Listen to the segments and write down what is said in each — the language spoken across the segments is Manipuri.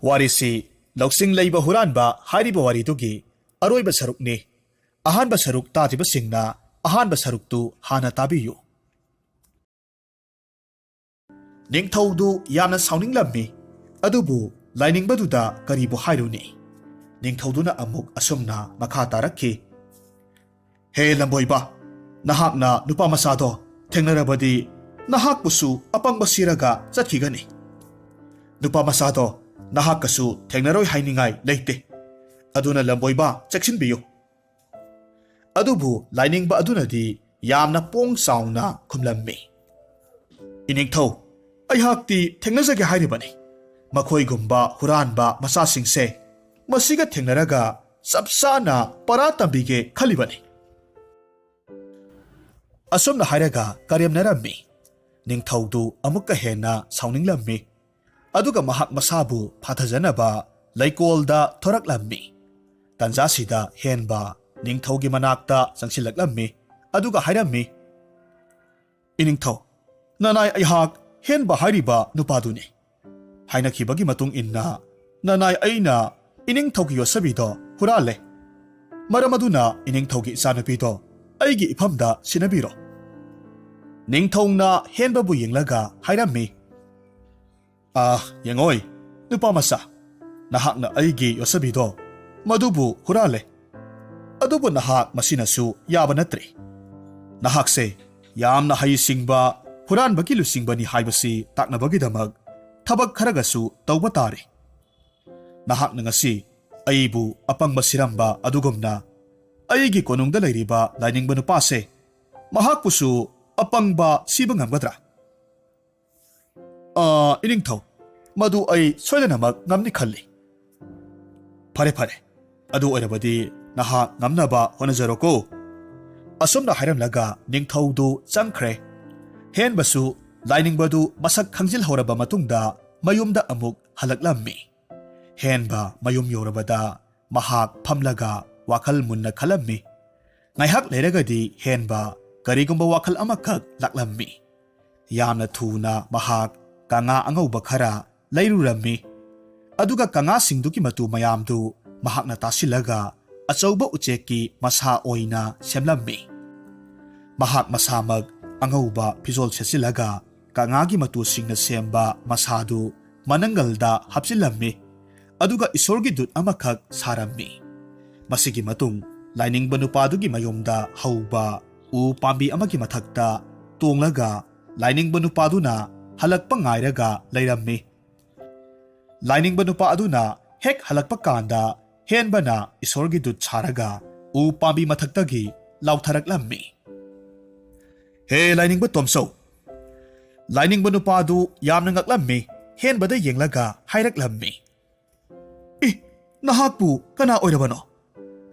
ꯋꯥꯔꯤꯁꯤ ꯂꯧꯁꯤꯡ ꯂꯩꯕ ꯍꯨꯔꯥꯟꯕ ꯍꯥꯏꯔꯤꯕ ꯋꯥꯔꯤꯗꯨꯒꯤ ꯑꯔꯣꯏꯕ ꯁꯔꯨꯛꯅꯤ꯫ ꯑꯍꯥꯟꯕ ꯁꯔꯨꯛ ꯇꯥꯗ꯭ꯔꯤꯕꯁꯤꯡꯅ ꯑꯍꯥꯟꯕ ꯁꯔꯨꯛꯇꯨ ꯍꯥꯟꯅ ꯇꯥꯕꯤꯌꯨ꯫ ꯅꯤꯡꯊꯧꯗꯨ ꯌꯥꯝꯅ ꯁꯥꯎꯅꯤꯡꯂꯝꯃꯤ, ꯑꯗꯨꯕꯨ ꯂꯥꯏꯅꯤꯡꯕꯗꯨꯗ ꯀꯔꯤꯕꯨ ꯍꯥꯏꯔꯨꯅꯤ? ꯅꯤꯡꯊꯧꯗꯨꯅ ꯑꯃꯨꯛ ꯑꯁꯨꯝꯅ ꯃꯈꯥ ꯇꯥꯔꯛꯈꯤ꯫ ꯍꯦ ꯂꯝꯕꯣꯏꯕ, ꯅꯍꯥꯛꯅ ꯅꯨꯄꯥ ꯃꯆꯥꯗꯣ ꯊꯦꯡꯅꯔꯕꯗꯤ ꯅꯍꯥꯛꯄꯨꯁꯨ ꯑꯄꯪꯕ ꯁꯤꯔꯒ ꯆꯠꯈꯤꯒꯅꯤ꯫ ꯅꯨꯄꯥ ꯃꯆꯥꯗꯣ ꯅꯍꯥꯛꯀꯁꯨ ꯊꯦꯡꯅꯔꯣꯏ ꯍꯥꯏꯅꯤꯡꯉꯥꯏ ꯂꯩꯇꯦ, ꯑꯗꯨꯅ ꯂꯝꯕꯣꯏꯕ ꯆꯦꯛꯁꯤꯟꯕꯤꯌꯨ꯫ ꯑꯗꯨꯕꯨ ꯂꯥꯏꯅꯤꯡꯕ ꯑꯗꯨꯅꯗꯤ ꯌꯥꯝꯅ ꯄꯣꯡ ꯆꯥꯎꯅ ꯈꯨꯝꯂꯝꯃꯤ꯫ ꯏꯅꯤꯡꯊꯧ, ꯑꯩꯍꯥꯛꯇꯤ ꯊꯦꯡꯅꯖꯒꯦ ꯍꯥꯏꯔꯤꯕꯅꯤ꯫ ꯃꯈꯣꯏꯒꯨꯝꯕ ꯍꯨꯔꯥꯟꯕ ꯃꯆꯥꯁꯤꯡꯁꯦ ꯃꯁꯤꯒ ꯊꯦꯡꯅꯔꯒ ꯆꯞ ꯆꯥꯅ ꯄꯔꯥ ꯇꯝꯕꯤꯒꯦ ꯈꯜꯂꯤꯕꯅꯤ꯫ ꯑꯁꯨꯝꯅ ꯍꯥꯏꯔꯒ ꯀꯔꯦꯝꯅꯔꯝꯃꯤ꯫ ꯅꯤꯡꯊꯧꯗꯨ ꯑꯃꯨꯛꯀ ꯍꯦꯟꯅ ꯁꯥꯎꯅꯤꯡꯂꯝꯃꯤ, ꯑꯗꯨꯒ ꯃꯍꯥꯛ ꯃꯁꯥꯕꯨ ꯐꯥꯊꯖꯅꯕ ꯂꯩꯀꯣꯜꯗ ꯊꯣꯔꯛꯂꯝꯃꯤ꯫ ꯇꯟꯖꯥꯁꯤꯗ ꯍꯦꯟꯕ ꯅꯤꯡꯊꯧꯒꯤ ꯃꯅꯥꯛꯇ ꯆꯪꯁꯤꯜꯂꯛꯂꯝꯃꯤ, ꯑꯗꯨꯒ ꯍꯥꯏꯔꯝꯃꯤ, ꯏꯅꯤꯡꯊꯧ, ꯅꯅꯥꯏ ꯑꯩꯍꯥꯛ ꯍꯦꯟꯕ ꯍꯥꯏꯔꯤꯕ ꯅꯨꯄꯥꯗꯨꯅꯤ꯫ ꯍꯥꯏꯅꯈꯤꯕꯒꯤ ꯃꯇꯨꯡ ꯏꯟꯅ ꯅꯅꯥꯏ ꯑꯩꯅ ꯏꯅꯤꯡꯊꯧꯒꯤ ꯌꯣꯠꯁꯕꯤꯗꯣ ꯍꯨꯔꯥꯜꯂꯦ꯫ ꯃꯔꯝ ꯑꯗꯨꯅ ꯏꯅꯤꯡꯊꯧꯒꯤ ꯏꯆꯥꯅꯨꯄꯤꯗꯣ ꯑꯩꯒꯤ ꯏꯐꯝꯗ ꯁꯤꯟꯅꯕꯤꯔꯣ꯫ ꯅꯤꯡꯊꯧꯅ ꯍꯦꯟꯕꯕꯨ ꯌꯦꯡꯂꯒ ꯍꯥꯏꯔꯝꯃꯤ, ꯌꯦꯡꯉꯣꯏ ꯅꯨꯄꯥ ꯃꯆꯥ, ꯅꯍꯥꯛꯅ ꯑꯩꯒꯤ ꯌꯣꯠꯁꯕꯤꯗꯣ ꯃꯗꯨꯕꯨ ꯍꯨꯔꯥꯜꯂꯦ, ꯑꯗꯨꯕꯨ ꯅꯍꯥꯛ ꯃꯁꯤꯅꯁꯨ ꯌꯥꯕ ꯅꯠꯇ꯭ꯔꯦ꯫ ꯅꯍꯥꯛꯁꯦ ꯌꯥꯝꯅ ꯍꯩꯁꯤꯡꯕ ꯍꯨꯔꯥꯟꯕꯒꯤ ꯂꯨꯆꯤꯡꯕꯅꯤ ꯍꯥꯏꯕꯁꯤ ꯇꯥꯛꯅꯕꯒꯤꯗꯃꯛ ꯊꯕꯛ ꯈꯔꯒꯁꯨ ꯇꯧꯕ ꯇꯥꯔꯦ꯫ ꯅꯍꯥꯛꯅ ꯉꯁꯤ ꯑꯩꯕꯨ ꯑꯄꯪꯕ ꯁꯤꯔꯝꯕ ꯑꯗꯨꯒꯨꯝꯅ ꯑꯩꯒꯤ ꯀꯣꯅꯨꯡꯗ ꯂꯩꯔꯤꯕ ꯂꯥꯏꯅꯤꯡꯕ ꯅꯨꯄꯥꯁꯦ ꯃꯍꯥꯛꯄꯨꯁꯨ ꯑꯄꯪꯕ ꯁꯤꯕ ꯉꯝꯒꯗ꯭ꯔꯥ? ꯏꯅꯤꯡꯊꯧ, ꯃꯗꯨ ꯑꯩ ꯁꯣꯏꯗꯅꯃꯛ ꯉꯝꯅꯤ ꯈꯜꯂꯤ꯫ ꯐꯔꯦ ꯐꯔꯦ, ꯑꯗꯨ ꯑꯣꯏꯔꯕꯗꯤ ꯅꯍꯥꯛ ꯉꯝꯅꯕ ꯍꯣꯠꯅꯖꯔꯣꯀꯣ꯫ ꯑꯁꯨꯝꯅ ꯍꯥꯏꯔꯝꯂꯒ ꯅꯤꯡꯊꯧꯗꯨ ꯆꯪꯈ꯭ꯔꯦ꯫ ꯍꯦꯟꯕꯁꯨ ꯂꯥꯏꯅꯤꯡꯕꯗꯨ ꯃꯁꯛ ꯈꯪꯖꯤꯜꯍꯧꯔꯕ ꯃꯇꯨꯡꯗ ꯃꯌꯨꯝꯗ ꯑꯃꯨꯛ ꯍꯜꯂꯛꯂꯝꯃꯤ꯫ ꯍꯦꯟꯕ ꯃꯌꯨꯝ ꯌꯧꯔꯕꯗ ꯃꯍꯥꯛ ꯐꯝꯂꯒ ꯋꯥꯈꯜ ꯃꯨꯟꯅ ꯈꯜꯂꯝꯃꯤ꯫ ꯉꯥꯏꯍꯥꯛ ꯂꯩꯔꯒꯗꯤ ꯍꯦꯟꯕ ꯀꯔꯤꯒꯨꯝꯕ ꯋꯥꯈꯜ ꯑꯃꯈꯛ ꯂꯥꯛꯂꯝꯃꯤ꯫ ꯌꯥꯝꯅ ꯊꯨꯅ ꯃꯍꯥꯛ ꯀꯪꯉꯥ ꯑꯉꯧꯕ ꯈꯔ ꯂꯩꯔꯨꯔꯝꯃꯤ, ꯑꯗꯨꯒ ꯀꯪꯉꯥꯁꯤꯡꯗꯨꯒꯤ ꯃꯇꯨ ꯃꯌꯥꯝꯗꯨ ꯃꯍꯥꯛꯅ ꯇꯥꯁꯤꯜꯂꯒ ꯑꯆꯧꯕ ꯎꯆꯦꯛꯀꯤ ꯃꯁꯥ ꯑꯣꯏꯅ ꯁꯦꯝꯂꯝꯃꯤ꯫ ꯃꯍꯥꯛ ꯃꯁꯥꯃꯛ ꯑꯉꯧꯕ ꯐꯤꯖꯣꯜ ꯁꯦꯠꯆꯤꯜꯂꯒ ꯀꯪꯉꯥꯒꯤ ꯃꯇꯨꯁꯤꯡꯅ ꯁꯦꯝꯕ ꯃꯁꯥꯗꯨ ꯃꯅꯪꯒꯜꯗ ꯍꯥꯞꯆꯤꯜꯂꯝꯃꯤ, ꯑꯗꯨꯒ ꯏꯁꯣꯔꯒꯤ ꯗꯨꯠ ꯑꯃꯈꯛ ꯁꯥꯔꯝꯃꯤ꯫ ꯃꯁꯤꯒꯤ ꯃꯇꯨꯡ ꯂꯥꯏꯅꯤꯡꯕ ꯅꯨꯄꯥꯗꯨꯒꯤ ꯃꯌꯨꯝꯗ ꯍꯧꯕ ꯎ ꯄꯥꯝꯕꯤ ꯑꯃꯒꯤ ꯃꯊꯛꯇ ꯇꯣꯡꯂꯒ ꯂꯥꯏꯅꯤꯡꯕ ꯅꯨꯄꯥꯗꯨꯅ ꯍꯜꯂꯛꯄ ꯉꯥꯏꯔꯒ ꯂꯩꯔꯝꯃꯤ꯫ ꯂꯥꯏꯅꯤꯡꯕ ꯅꯨꯄꯥ ꯑꯗꯨꯅ ꯍꯦꯛ ꯍꯜꯂꯛꯄ ꯀꯥꯟꯗ ꯍꯦꯟꯕꯅ ꯏꯁꯣꯔꯒꯤ ꯗꯨꯠ ꯁꯥꯔꯒ ꯎ ꯄꯥꯝꯕꯤ ꯃꯊꯛꯇꯒꯤ ꯂꯥꯎꯊꯔꯛꯂꯝꯃꯤ꯫ ꯍꯦ ꯂꯥꯏꯅꯤꯡꯕ ꯇꯣꯝꯆꯧ! ꯂꯥꯏꯅꯤꯡꯕ ꯅꯨꯄꯥꯗꯨ ꯌꯥꯝꯅ ꯉꯛꯂꯝꯃꯤ, ꯍꯦꯟꯕꯗ ꯌꯦꯡꯂꯒ ꯍꯥꯏꯔꯛꯂꯝꯃꯤ, ꯅꯍꯥꯛꯄꯨ ꯀꯅꯥ ꯑꯣꯏꯔꯕꯅꯣ?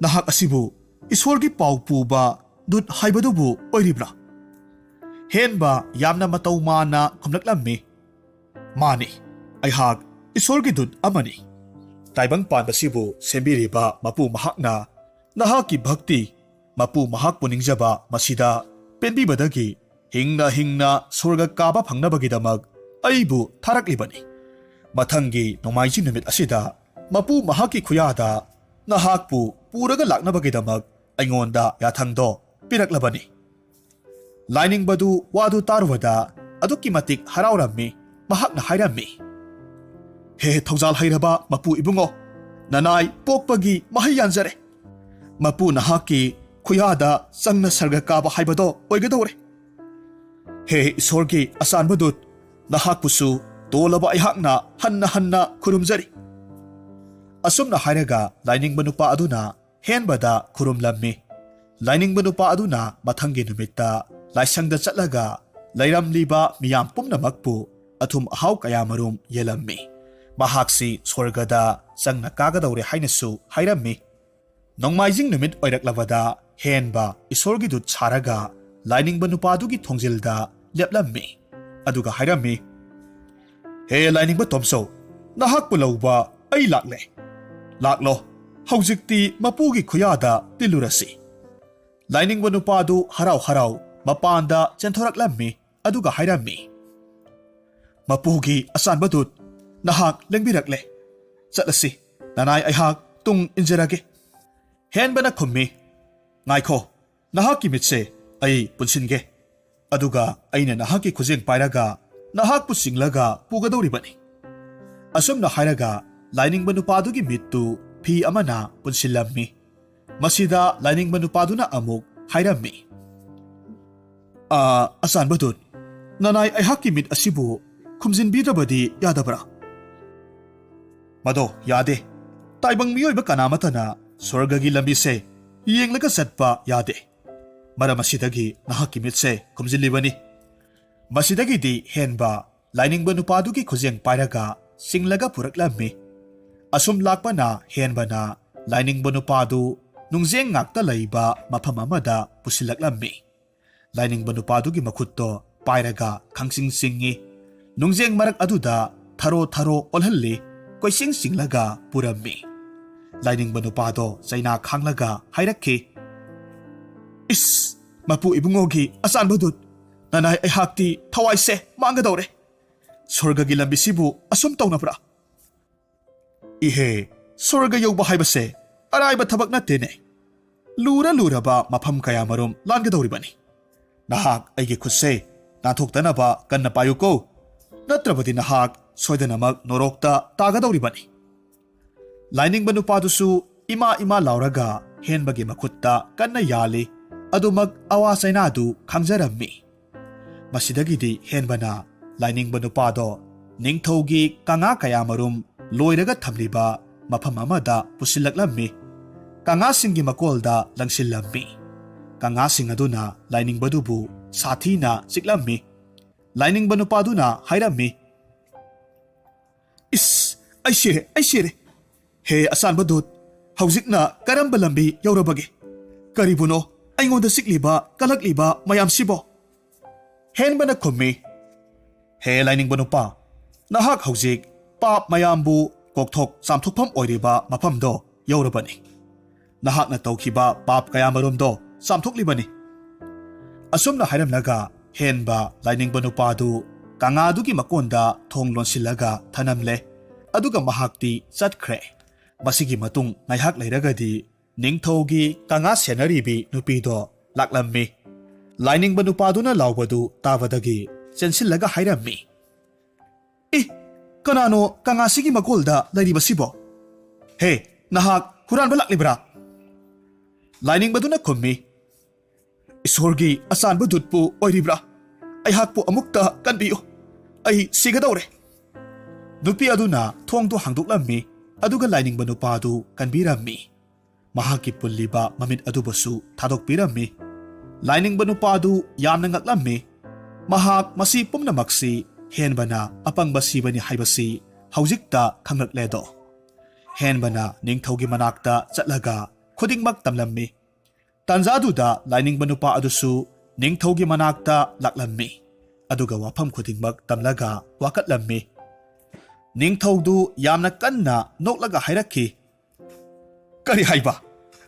ꯅꯍꯥꯛ ꯑꯁꯤꯕꯨ ꯏꯁꯣꯔꯒꯤ ꯄꯥꯎ ꯄꯨꯕ ꯗꯨꯠ ꯍꯥꯏꯕꯗꯨꯕꯨ ꯑꯣꯏꯔꯤꯕ꯭ꯔꯥ? ꯍꯦꯟꯕ ꯌꯥꯝꯅ ꯃꯇꯧ ꯃꯥꯟꯅ ꯈꯨꯝꯂꯛꯂꯝꯃꯤ, ꯃꯥꯅꯤ, ꯑꯩꯍꯥꯛ ꯏꯁꯣꯔꯒꯤ ꯗꯨꯠ ꯑꯃꯅꯤ꯫ ꯇꯥꯏꯕꯪ ꯄꯥꯟꯕꯁꯤꯕꯨ ꯁꯦꯝꯕꯤꯔꯤꯕ ꯃꯄꯨ ꯃꯍꯥꯛꯅ ꯅꯍꯥꯛꯀꯤ ꯚꯛꯇꯤ, ꯃꯄꯨ ꯃꯍꯥꯛꯄꯨ ꯅꯤꯡꯖꯕ ꯃꯁꯤꯗ ꯄꯦꯟꯕꯤꯕꯗꯒꯤ ꯍꯤꯡꯅ ꯍꯤꯡꯅ ꯁ꯭ꯋꯔꯒ ꯀꯥꯕ ꯐꯪꯅꯕꯒꯤꯗꯃꯛ ꯑꯩꯕꯨ ꯊꯥꯔꯛꯂꯤꯕꯅꯤ꯫ ꯃꯊꯪꯒꯤ ꯅꯣꯡꯃꯥꯏꯖꯤꯡ ꯅꯨꯃꯤꯠ ꯑꯁꯤꯗ ꯃꯄꯨ ꯃꯍꯥꯛꯀꯤ ꯈꯨꯌꯥꯗ ꯅꯍꯥꯛꯄꯨ ꯄꯨꯔꯒ ꯂꯥꯛꯅꯕꯒꯤꯗꯃꯛ ꯑꯩꯉꯣꯟꯗ ꯌꯥꯊꯪꯗꯣ ꯄꯤꯔꯛꯂꯕꯅꯤ꯫ ꯂꯥꯏꯅꯤꯡꯕꯗꯨ ꯋꯥꯗꯨ ꯇꯥꯔꯨꯕꯗ ꯑꯗꯨꯛꯀꯤ ꯃꯇꯤꯛ ꯍꯔꯥꯎꯔꯝꯃꯤ꯫ ꯃꯍꯥꯛꯅ ꯍꯥꯏꯔꯝꯃꯤ, ꯍꯦ ꯊꯧꯖꯥꯜ ꯍꯩꯔꯕ ꯃꯄꯨ ꯏꯕꯨꯡꯉꯣ, ꯅꯅꯥꯏ ꯄꯣꯛꯄꯒꯤ ꯃꯍꯩ ꯌꯥꯟꯖꯔꯦ꯫ ꯃꯄꯨ ꯅꯍꯥꯛꯀꯤ ꯈꯨꯌꯥꯗ ꯆꯪꯅ ꯁꯔꯒ ꯀꯥꯕ ꯍꯥꯏꯕꯗꯣ ꯑꯣꯏꯒꯗꯧꯔꯦ꯫ ꯍꯦ ꯏꯁꯣꯔꯒꯤ ꯑꯆꯥꯟꯕ ꯗꯨꯠ, ꯅꯍꯥꯛꯄꯨꯁꯨ ꯇꯣꯜꯂꯕ ꯑꯩꯍꯥꯛꯅ ꯍꯟꯅ ꯍꯟꯅ ꯈꯨꯔꯨꯝꯖꯔꯤ꯫ ꯑꯁꯨꯝꯅ ꯍꯥꯏꯔꯒ ꯂꯥꯏꯅꯤꯡꯕ ꯅꯨꯄꯥ ꯑꯗꯨꯅ ꯍꯦꯟꯕꯗ ꯈꯨꯔꯨꯝꯂꯝꯃꯤ꯫ ꯂꯥꯏꯅꯤꯡꯕ ꯅꯨꯄꯥ ꯑꯗꯨꯅ ꯃꯊꯪꯒꯤ ꯅꯨꯃꯤꯠꯇ ꯂꯥꯏꯁꯪꯗ ꯆꯠꯂꯒ ꯂꯩꯔꯝꯂꯤꯕ ꯃꯤꯌꯥꯝ ꯄꯨꯝꯅꯃꯛꯄꯨ ꯑꯊꯨꯝ ꯑꯍꯥꯎ ꯀꯌꯥꯃꯔꯨꯝ ꯌꯦꯜꯂꯝꯃꯤ꯫ ꯃꯍꯥꯛꯁꯤ ꯁ꯭ꯋꯔꯒꯗ ꯆꯪꯅ ꯀꯥꯒꯗꯧꯔꯦ ꯍꯥꯏꯅꯁꯨ ꯍꯥꯏꯔꯝꯃꯤ꯫ ꯅꯣꯡꯃꯥꯏꯖꯤꯡ ꯅꯨꯃꯤꯠ ꯑꯣꯏꯔꯛꯂꯕꯗ ꯍꯦꯟꯕ ꯏꯁꯣꯔꯒꯤ ꯗꯨꯠ ꯁꯥꯔꯒ ꯂꯥꯏꯅꯤꯡꯕ ꯅꯨꯄꯥꯗꯨꯒꯤ ꯊꯣꯡꯖꯤꯜꯗ ꯂꯦꯞꯂꯝꯃꯤ, ꯑꯗꯨꯒ ꯍꯥꯏꯔꯝꯃꯤ, ꯍꯦ ꯂꯥꯏꯅꯤꯡꯕ ꯇꯣꯝꯆꯧ, ꯅꯍꯥꯛꯄꯨ ꯂꯧꯕ ꯑꯩ ꯂꯥꯛꯂꯦ꯫ ꯂꯥꯛꯂꯣ, ꯍꯧꯖꯤꯛꯇꯤ ꯃꯄꯨꯒꯤ ꯈꯨꯌꯥꯗ ꯇꯤꯜꯂꯨꯔꯁꯤ꯫ ꯂꯥꯏꯅꯤꯡꯕ ꯅꯨꯄꯥꯗꯨ ꯍꯔꯥꯎ ꯍꯔꯥꯎ ꯃꯄꯥꯟꯗ ꯆꯦꯟꯊꯣꯔꯛꯂꯝꯃꯤ, ꯑꯗꯨꯒ ꯍꯥꯏꯔꯝꯃꯤ, ꯃꯄꯨꯒꯤ ꯑꯆꯥꯟꯕ ꯗꯨꯠ, ꯅꯍꯥꯛ ꯂꯦꯡꯕꯤꯔꯛꯂꯦ꯫ ꯆꯠꯂꯁꯤ ꯅꯅꯥꯏ ꯑꯩꯍꯥꯛ ꯇꯨꯡ ꯏꯟꯖꯔꯒꯦ ꯍꯦꯟꯕꯅ ꯈꯨꯝꯃꯤ ꯉꯥꯏꯈꯣ ꯅꯍꯥꯛꯀꯤ ꯃꯤꯠꯁꯦ ꯑꯩ ꯄꯨꯟꯁꯤꯟꯒꯦ ꯑꯗꯨꯒ ꯑꯩꯅ ꯅꯍꯥꯛꯀꯤ ꯈꯨꯖꯦꯡ ꯄꯥꯏꯔꯒ ꯅꯍꯥꯛꯄꯨ ꯆꯤꯡꯂꯒ ꯄꯨꯒꯗꯧꯔꯤꯕꯅꯤ ꯑꯁꯨꯝꯅ ꯍꯥꯏꯔꯒ ꯂꯥꯏꯅꯤꯡꯕ ꯅꯨꯄꯥꯗꯨꯒꯤ ꯃꯤꯠꯇꯨ ꯐꯤ ꯑꯃꯅ ꯄꯨꯟꯁꯤꯜꯂꯝꯃꯤ ꯃꯁꯤꯗ ꯂꯥꯏꯅꯤꯡꯕ ꯅꯨꯄꯥꯗꯨꯅ ꯑꯃꯨꯛ ꯍꯥꯏꯔꯝꯃꯤ ꯑꯆꯥꯟꯕꯗꯨꯠ ꯅꯅꯥꯏ ꯑꯩꯍꯥꯛꯀꯤ ꯃꯤꯠ ꯑꯁꯤꯕꯨ ꯈꯨꯝꯖꯤꯟꯕꯤꯗ꯭ꯔꯕꯗꯤ ꯌꯥꯗꯕ꯭ꯔꯥ ꯃꯗꯣ ꯌꯥꯗꯦ ꯇꯥꯏꯕꯪ ꯃꯤꯑꯣꯏꯕ ꯀꯅꯥꯃꯠꯇꯅ ꯁ꯭ꯋꯔꯒꯒꯤ ꯂꯝꯕꯤꯁꯦ ꯌꯦꯡꯂꯒ ꯆꯠꯄ ꯌꯥꯗꯦ ꯃꯔꯝ ꯑꯁꯤꯗꯒꯤ ꯅꯍꯥꯛꯀꯤ ꯃꯤꯠꯁꯦ ꯈꯨꯝꯖꯤꯜꯂꯤꯕꯅꯤ ꯃꯁꯤꯗꯒꯤꯗꯤ ꯍꯦꯟꯕ ꯂꯥꯏꯅꯤꯡꯕ ꯅꯨꯄꯥꯗꯨꯒꯤ ꯈꯨꯖꯦꯡ ꯄꯥꯏꯔꯒ ꯆꯤꯡꯂꯒ ꯄꯨꯔꯛꯂꯝꯃꯤ ꯑꯁꯨꯝ ꯂꯥꯛꯄꯅ ꯍꯦꯟꯕꯅ ꯂꯥꯏꯅꯤꯡꯕ ꯅꯨꯄꯥꯗꯨ ꯅꯨꯡꯖꯦꯡ ꯉꯥꯛꯇ ꯂꯩꯕ ꯃꯐꯝ ꯑꯃꯗ ꯄꯨꯁꯤꯜꯂꯛꯂꯝꯃꯤ ꯂꯥꯏꯅꯤꯡꯕ ꯅꯨꯄꯥꯗꯨꯒꯤ ꯃꯈꯨꯠꯇꯣ ꯄꯥꯏꯔꯒ ꯈꯪꯆꯤꯡ ꯆꯤꯡꯉꯤ ꯅꯨꯡꯖꯦꯡ ꯃꯔꯛ ꯑꯗꯨꯗ ꯊꯔꯣ ꯊꯔꯣ ꯑꯣꯜꯍꯜꯂꯤ ꯀꯣꯏꯆꯤꯡ ꯆꯤꯡꯂꯒ ꯄꯨꯔꯝꯃꯤ ꯂꯥꯏꯅꯤꯡꯕ ꯅꯨꯄꯥꯗꯣ ꯆꯩꯅꯥ ꯈꯥꯡꯂꯒ ꯍꯥꯏꯔꯛꯈꯤ ꯏꯁ ꯃꯄꯨ ꯏꯕꯨꯡꯉꯣꯒꯤ ꯑꯆꯥꯟꯕꯗꯨꯠ ꯅꯅꯥꯏ ꯑꯩꯍꯥꯛꯇꯤ ꯊꯋꯥꯏꯁꯦ ꯃꯥꯡꯒꯗꯧꯔꯦ ꯁ꯭ꯋꯔꯒꯒꯤ ꯂꯝꯕꯤꯁꯤꯕꯨ ꯑꯁꯨꯝ ꯇꯧꯅꯕ꯭ꯔꯥ ꯏꯍꯦ ꯁ꯭ꯋꯔꯒ ꯌꯧꯕ ꯍꯥꯏꯕꯁꯦ ꯑꯔꯥꯏꯕ ꯊꯕꯛ ꯅꯠꯇꯦꯅꯦ ꯂꯨꯔꯕ ꯃꯐꯝ ꯀꯌꯥꯃꯔꯨꯝ ꯂꯥꯟꯒꯗꯧꯔꯤꯕꯅꯤ ꯅꯍꯥꯛ ꯑꯩꯒꯤ ꯈꯨꯠꯁꯦ ꯅꯥꯟꯊꯣꯛꯇꯅꯕ ꯀꯟꯅ ꯄꯥꯏꯌꯨꯀꯣ ꯅꯠꯇ꯭ꯔꯕꯗꯤ ꯅꯍꯥꯛ ꯁꯣꯏꯗꯅꯃꯛ ꯅꯣꯔꯣꯛꯇ ꯇꯥꯒꯗꯧꯔꯤꯕꯅꯤ ꯂꯥꯏꯅꯤꯡꯕ ꯅꯨꯄꯥꯗꯨꯁꯨ ꯏꯃꯥ ꯏꯃꯥ ꯂꯥꯎꯔꯒ ꯍꯦꯟꯕꯒꯤ ꯃꯈꯨꯠꯇ ꯀꯟꯅ ꯌꯥꯜꯂꯤ ꯑꯗꯨꯃꯛ ꯑꯋꯥ ꯆꯩꯅꯥꯗꯨ ꯈꯪꯖꯔꯝꯃꯤ ꯃꯁꯤꯗꯒꯤꯗꯤ ꯍꯦꯟꯕꯅ ꯂꯥꯏꯅꯤꯡꯕ ꯅꯨꯄꯥꯗꯣ ꯅꯤꯡꯊꯧꯒꯤ ꯀꯪꯉꯥ ꯀꯌꯥꯃꯔꯨꯝ ꯂꯣꯏꯔꯒ ꯊꯝꯂꯤꯕ ꯃꯐꯝ ꯑꯃꯗ ꯄꯨꯁꯤꯜꯂꯛꯂꯝꯃꯤ ꯀꯪꯉꯥꯁꯤꯡꯒꯤ ꯃꯀꯣꯜꯗ ꯂꯪꯁꯤꯜꯂꯝꯃꯤ ꯀꯪꯉꯥꯁꯤꯡ ꯑꯗꯨꯅ ꯂꯥꯏꯅꯤꯡꯕꯗꯨꯕꯨ ꯁꯥꯊꯤꯅ ꯆꯤꯛꯂꯝꯃꯤ ꯂꯥꯏꯅꯤꯡꯕ ꯅꯨꯄꯥꯗꯨꯅ ꯍꯥꯏꯔꯝꯃꯤ ꯏꯁ ꯑꯩ ꯁꯤꯔꯦ ꯍꯦ ꯑꯆꯥꯟꯕꯗꯨꯠ ꯍꯧꯖꯤꯛꯅ ꯀꯔꯝꯕ ꯂꯝꯕꯤ ꯌꯧꯔꯕꯒꯦ ꯀꯔꯤꯕꯨꯅꯣ ꯑꯩꯉꯣꯟꯗ ꯆꯤꯛꯂꯤꯕ ꯀꯂꯛꯂꯤꯕ ꯃꯌꯥꯝꯁꯤꯕꯣ ꯍꯦꯟꯕꯅ ꯈꯨꯝꯃꯤ ꯍꯦ ꯂꯥꯏꯅꯤꯡꯕ ꯅꯨꯄꯥ ꯅꯍꯥꯛ ꯍꯧꯖꯤꯛ ꯄꯥꯞ ꯃꯌꯥꯝꯕꯨ ꯀꯣꯛꯊꯣꯛ ꯆꯥꯝꯊꯣꯛꯐꯝ ꯑꯣꯏꯔꯤꯕ ꯃꯐꯝꯗꯣ ꯌꯧꯔꯕꯅꯤ ꯅꯍꯥꯛꯅ ꯇꯧꯈꯤꯕ ꯄꯥꯞ ꯀꯌꯥꯃꯔꯨꯝꯗꯣ ꯆꯥꯝꯊꯣꯛꯂꯤꯕꯅꯤ ꯑꯁꯨꯝꯅ ꯍꯥꯏꯔꯝꯂꯒ ꯍꯦꯟꯕ ꯂꯥꯏꯅꯤꯡꯕ ꯅꯨꯄꯥꯗꯨ ꯀꯪꯉꯥꯗꯨꯒꯤ ꯃꯀꯣꯟꯗ ꯊꯣꯡ ꯂꯣꯟꯁꯤꯜꯂꯒ ꯊꯅꯝꯂꯦ ꯑꯗꯨꯒ ꯃꯍꯥꯛꯇꯤ ꯆꯠꯈ꯭ꯔꯦ ꯃꯁꯤꯒꯤ ꯃꯇꯨꯡ ꯉꯥꯏꯍꯥꯛ ꯂꯩꯔꯒꯗꯤ ꯅꯤꯡꯊꯧꯒꯤ ꯀꯪꯉꯥ ꯁꯦꯟꯅꯔꯤꯕꯤ ꯅꯨꯄꯤꯗꯣ ꯂꯥꯛꯂꯝꯃꯤ ꯂꯥꯏꯅꯤꯡꯕ ꯅꯨꯄꯥꯗꯨꯅ ꯂꯥꯎꯕꯗꯨ ꯇꯥꯕꯗꯒꯤ ꯆꯦꯟꯁꯤꯜꯂꯒ ꯍꯥꯏꯔꯝꯃꯤ ꯀꯅꯥꯅꯣ ꯀꯪꯉꯥꯁꯤꯒꯤ ꯃꯀꯣꯜꯗ ꯂꯩꯔꯤꯕꯁꯤꯕꯣ ꯍꯦ ꯅꯍꯥꯛ ꯍꯨꯔꯥꯟꯕ ꯂꯥꯛꯂꯤꯕ꯭ꯔꯥ ꯂꯥꯏꯅꯤꯡꯕꯗꯨꯅ ꯈꯨꯝꯃꯤ ꯏꯁꯣꯔꯒꯤ ꯑꯆꯥꯟꯕ ꯗꯨꯠꯄꯨ ꯑꯣꯏꯔꯤꯕ꯭ꯔꯥ ꯑꯩꯍꯥꯛꯄꯨ ꯑꯃꯨꯛꯇ ꯀꯟꯕꯤꯌꯨ ꯑꯩ ꯁꯤꯒꯗꯧꯔꯦ ꯅꯨꯄꯤ ꯑꯗꯨꯅ ꯊꯣꯡꯗꯣ ꯍꯥꯡꯗꯣꯛꯂꯝꯃꯤ ꯑꯗꯨꯒ ꯂꯥꯏꯅꯤꯡꯕ ꯅꯨꯄꯥꯗꯨ ꯀꯟꯕꯤꯔꯝꯃꯤ ꯃꯍꯥꯛꯀꯤ ꯄꯨꯜꯂꯤꯕ ꯃꯃꯤꯠ ꯑꯗꯨꯕꯨꯁꯨ ꯊꯥꯗꯣꯛꯄꯤꯔꯝꯃꯤ ꯂꯥꯏꯅꯤꯡꯕ ꯅꯨꯄꯥꯗꯨ ꯌꯥꯝꯅ ꯉꯛꯂꯝꯃꯤ ꯃꯍꯥꯛ ꯃꯁꯤ ꯄꯨꯝꯅꯃꯛꯁꯤ ꯍꯦꯟꯕꯅ ꯑꯄꯪꯕ ꯁꯤꯕꯅꯤ ꯍꯥꯏꯕꯁꯤ ꯍꯧꯖꯤꯛꯇ ꯈꯪꯂꯛꯂꯦꯗꯣ ꯍꯦꯟꯕꯅ ꯅꯤꯡꯊꯧꯒꯤ ꯃꯅꯥꯛꯇ ꯆꯠꯂꯒ ꯈꯨꯗꯤꯡꯃꯛ ꯇꯝꯂꯝꯃꯤ ꯇꯥꯟꯖꯥꯗꯨꯗ ꯂꯥꯏꯅꯤꯡꯕ ꯅꯨꯄꯥ ꯑꯗꯨꯁꯨ ꯅꯤꯡꯊꯧꯒꯤ ꯃꯅꯥꯛꯇ ꯂꯥꯛꯂꯝꯃꯤ ꯑꯗꯨꯒ ꯋꯥꯐꯝ ꯈꯨꯗꯤꯡꯃꯛ ꯇꯝꯂꯒ ꯋꯥꯀꯠꯂꯝꯃꯤ ꯅꯤꯡꯊꯧꯗꯨ ꯌꯥꯝꯅ ꯀꯟꯅ ꯅꯣꯛꯂꯒ ꯍꯥꯏꯔꯛꯈꯤ ꯀꯔꯤ ꯍꯥꯏꯕ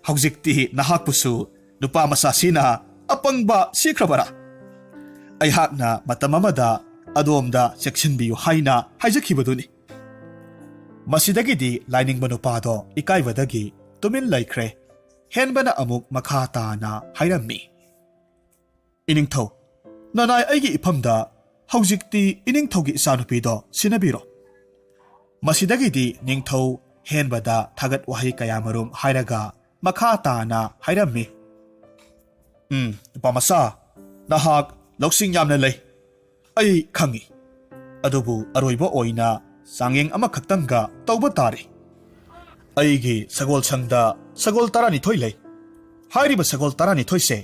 ꯍꯧꯖꯤꯛꯇꯤ ꯅꯍꯥꯛꯄꯨꯁꯨ ꯅꯨꯄꯥ ꯃꯆꯥꯁꯤꯅ ꯑꯄꯪꯕ ꯁꯤꯈ꯭ꯔꯕꯔꯥ ꯑꯩꯍꯥꯛꯅ ꯃꯇꯝ ꯑꯃꯗ ꯑꯗꯣꯝꯗ ꯆꯦꯛꯁꯤꯟꯕꯤꯌꯨ ꯍꯥꯏꯅ ꯍꯥꯏꯖꯈꯤꯕꯗꯨꯅꯤ ꯃꯁꯤꯗꯒꯤꯗꯤ ꯂꯥꯏꯅꯤꯡꯕ ꯅꯨꯄꯥꯗꯣ ꯏꯀꯥꯏꯕꯗꯒꯤ ꯇꯨꯃꯤꯟ ꯂꯩꯈ꯭ꯔꯦ ꯍꯦꯟꯕꯅ ꯑꯃꯨꯛ ꯃꯈꯥ ꯇꯥꯅ ꯍꯥꯏꯔꯝꯃꯤ ꯏꯅꯤꯡꯊꯧ ꯅꯅꯥꯏ ꯑꯩꯒꯤ ꯏꯐꯝꯗ ꯍꯧꯖꯤꯛꯇꯤ ꯏꯅꯤꯡꯊꯧꯒꯤ ꯏꯆꯥꯅꯨꯄꯤꯗꯣ ꯁꯤꯟꯅꯕꯤꯔꯣ ꯃꯁꯤꯗꯒꯤꯗꯤ ꯅꯤꯡꯊꯧ ꯍꯦꯟꯕꯗ ꯊꯥꯒꯠ ꯋꯥꯍꯩ ꯀꯌꯥꯃꯔꯨꯝ ꯍꯥꯏꯔꯒ ꯃꯈꯥ ꯇꯥꯅ ꯍꯥꯏꯔꯝꯃꯤ ꯅꯨꯄꯥ ꯃꯆꯥ ꯅꯍꯥꯛ ꯂꯧꯁꯤꯡ ꯌꯥꯝꯅ ꯂꯩ ꯑꯩ ꯈꯪꯏ ꯑꯗꯨꯕꯨ ꯑꯔꯣꯏꯕ ꯑꯣꯏꯅ ꯆꯥꯡꯌꯦꯡ ꯑꯃꯈꯛꯇꯪꯒ ꯇꯧꯕ ꯇꯥꯔꯦ ꯑꯩꯒꯤ ꯁꯒꯣꯜꯁꯪꯗ ꯁꯒꯣꯜ 12 ꯂꯩ ꯍꯥꯏꯔꯤꯕ ꯁꯒꯣꯜ 12ꯁꯦ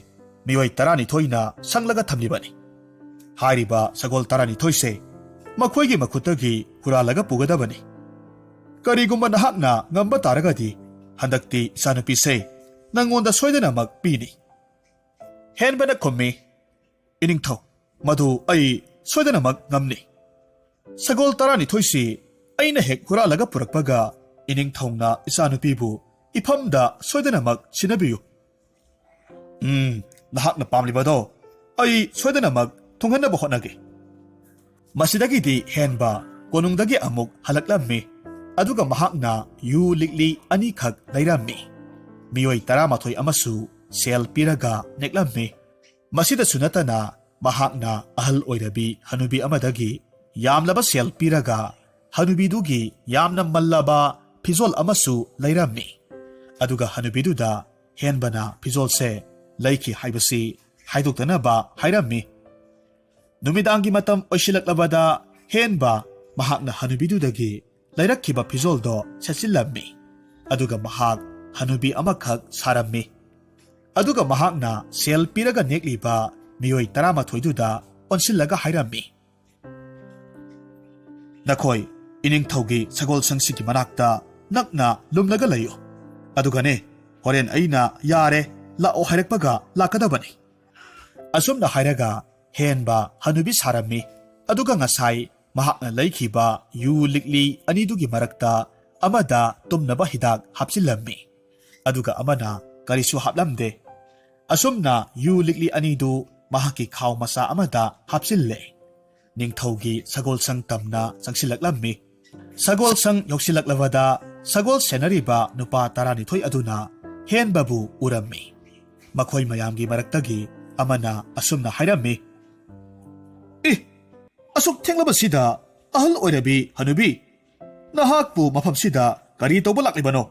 ꯃꯤꯑꯣꯏ 12ꯅ ꯁꯪꯂꯒ ꯊꯝꯂꯤꯕꯅꯤ ꯍꯥꯏꯔꯤꯕ ꯁꯒꯣꯜ 12ꯁꯦ ꯃꯈꯣꯏꯒꯤ ꯃꯈꯨꯠꯇꯒꯤ ꯍꯨꯔꯥꯜꯂꯒ ꯄꯨꯒꯗꯕꯅꯤ ꯀꯔꯤꯒꯨꯝꯕ ꯅꯍꯥꯛꯅ ꯉꯝꯕ ꯇꯥꯔꯒꯗꯤ ꯍꯟꯗꯛꯇꯤ ꯏꯆꯥꯅꯨꯄꯤꯁꯦ ꯅꯪꯉꯣꯟꯗ ꯁꯣꯏꯗꯅꯃꯛ ꯄꯤꯅꯤ ꯍꯦꯟꯕꯅ ꯈꯨꯝꯃꯤ ꯏꯅꯤꯡꯊꯧ ꯃꯗꯨ ꯑꯩ ꯁꯣꯏꯗꯅꯃꯛ ꯉꯝꯅꯤ ꯁꯒꯣꯜ 12ꯁꯤ ꯑꯩꯅ ꯍꯦꯛ ꯍꯨꯔꯥꯜꯂꯒ ꯄꯨꯔꯛꯄꯒ ꯏꯅꯤꯡꯊꯧꯅ ꯏꯆꯥꯅꯨꯄꯤꯕꯨ ꯏꯐꯝꯗ ꯁꯣꯏꯗꯅꯃꯛ ꯁꯤꯟꯅꯕꯤꯌꯨ ꯅꯍꯥꯛꯅ ꯄꯥꯝꯂꯤꯕꯗꯣ ꯑꯩ ꯁꯣꯏꯗꯅꯃꯛ ꯊꯨꯡꯍꯟꯅꯕ ꯍꯣꯠꯅꯒꯦ ꯃꯁꯤꯗꯒꯤꯗꯤ ꯍꯦꯟꯕ ꯀꯣꯅꯨꯡꯗꯒꯤ ꯑꯃꯨꯛ ꯍꯜꯂꯛꯂꯝꯃꯤ aduga mahakna yu likli ani khak lairammi miyoi 12 amasu sel piraga neklammi masida sunatana mahakna ahal oirabi hanubi amadagi yamlaba sel piraga hanubi dugi yamna mallaba fizol amasu lairammi aduga hanubi duda henbana fizol se laiki haibasi haidoktanaba hairammi numidangi matam oisilaklabada henba mahakna hanubi dudagi lairakkiba fizol do setsillammi aduga mahak hanubi amakhak sarammi aduga mahakna sel piraga nekliba miyoi 12 duda onsillaga hairammi nakoi iningthaugi sagol sangsigi manakta nakna lumlaga layo adugane horen aina yare lao hairakpaga lakadabani asumna hairaga henba hanubi sarammi aduga ngasai mahakna laikhiba yu likli anidugi marakta amada tumnaba hidak hapsillammi aduga amana karisu haplamde asumna yu likli anidu mahaki khaw masa amada hapsille ningthaugi sagol sang tamna sangsilaklammi sagol sang yoksilaklawada sagol senariba nupa 12 aduna henbabu urammi makhoi mayamgi maraktagi amana asumna hairammi asuk thenglabasida ahal oirabi hanubi nahakpu mafamsida kari tawba laklibano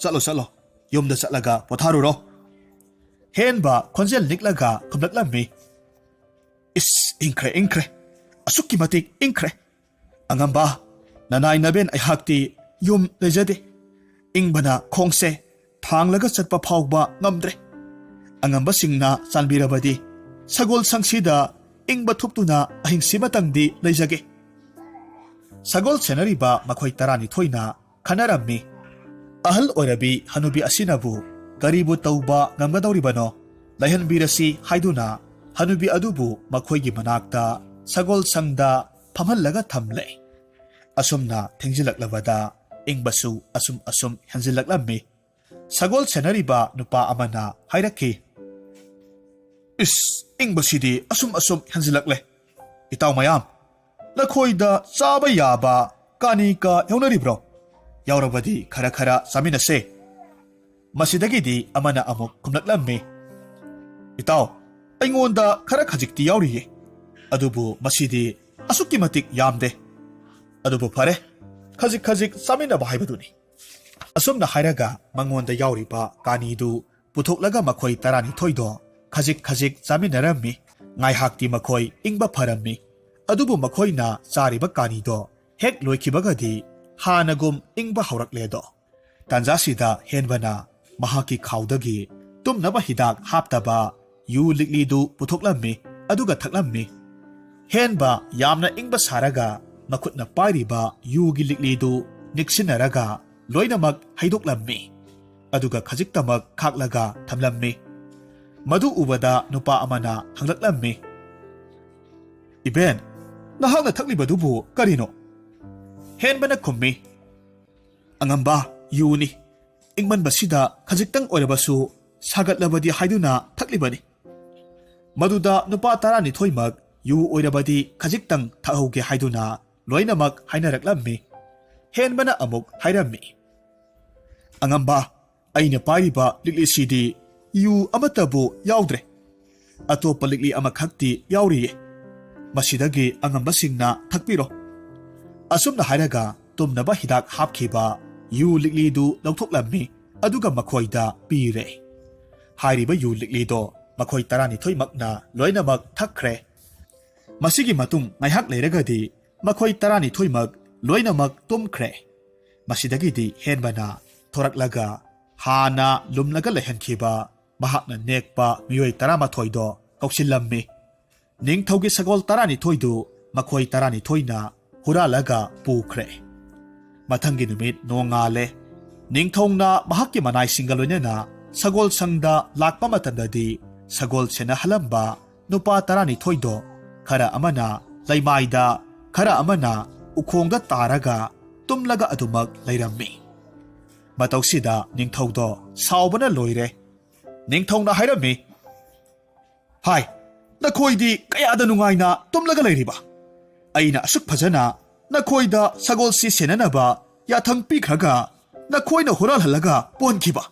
chalo yumda chatlaga potharuro henba khonjel niklaga khumlaklammi inkre asukki matik inkre angamba nanai naben ai hakti yum lejade ingbana khongse thanglaga chatpa phawba ngamdre angamba singna chanbirabadi sagol sangsida ingba thuptuna ahingsi matangdi leijage sagol senariba makhoi 12 na khanarammi ahal oirabi hanubi asinabu karibu tauba ngamgadawribano laihanbirasi haiduna hanubi adubu makhoigi manakta sagol sangda phamhallaga thamle asumna thengjilaklabada ingbasu asum hanjilaklammi sagol senariba nupa amana hairakhi ingbasidi asum hanjilakle itaw mayam lakhoida chaba yaba kanika yaunaribro yaurabadi khara saminase masidagidi amana amuk kumlaklammi itaw aingonda khara khajikti yauriye adubu masidi asukki matik yamde adubu phare khajik saminaba haibaduni asumna hairaga mangonda yauriba kanidu putoklaga makhoi 12 do khajik saminarammi ngai hakti makhoi ingba pharammi adubu makhoina chariba kanido hek loikibagadi hanagum ingba haurakledo tanjasida henbana mahaki khawdagi tumnaba hidak haptaba yu liklidu puthoklammi aduga thaklammi henba yamna ingba saraga makhutna pairiba yugi liklidu niksinaraga loinamak haidoklammi aduga khajiktamak khaklaga thamlammi madu ubada nupa amana hanglaklammi iben nahakna thaklibadubu karino henbana khummi angamba yuni ingman basida khajiktang oirabasu sagatlabadi haiduna thaklibani maduda nupa 12 mak yu oirabadi khajiktang thahauge haiduna loinamak hainaraklammi henbana amuk hairammi angamba aina pairiba liklisidi yu amatabu yaudre atopa likli amakhakti yauriye masidagi angamba singna thakpiro asumna hairaga tumnaba hidak hapkhiba yu liklidu lauthoklammi aduga makhoida pire hairiba yu liklido makhoi 12 makna loinamak thakkhre masigi matung ngaihak leiragadi makhoi 12 mak loinamak tumkhre masidagidi henbana thoraklaga hana lumlaga lehankhiba mahakna nekpa miyoi 12 do kauksillammi ningthaugi sagol 12 du makhoi 12 na huralaga pukhre mathangi numit nongale ningthongna mahakki manai singaloinena sagol sangda lakpa matandadi sagol sena halamba nupa 12 do khara amana laimaida khara amana ukhongda taraga tumlaga adumak lairammi matawsida ningthaudo saubana loire ningthongna hairammi hai nakhoidi kayada nungaina tumlaga lairiba aina asuk phajana nakhoida sagol si senanaba yathang pikhraga nakhoina huralhalaga ponkhiba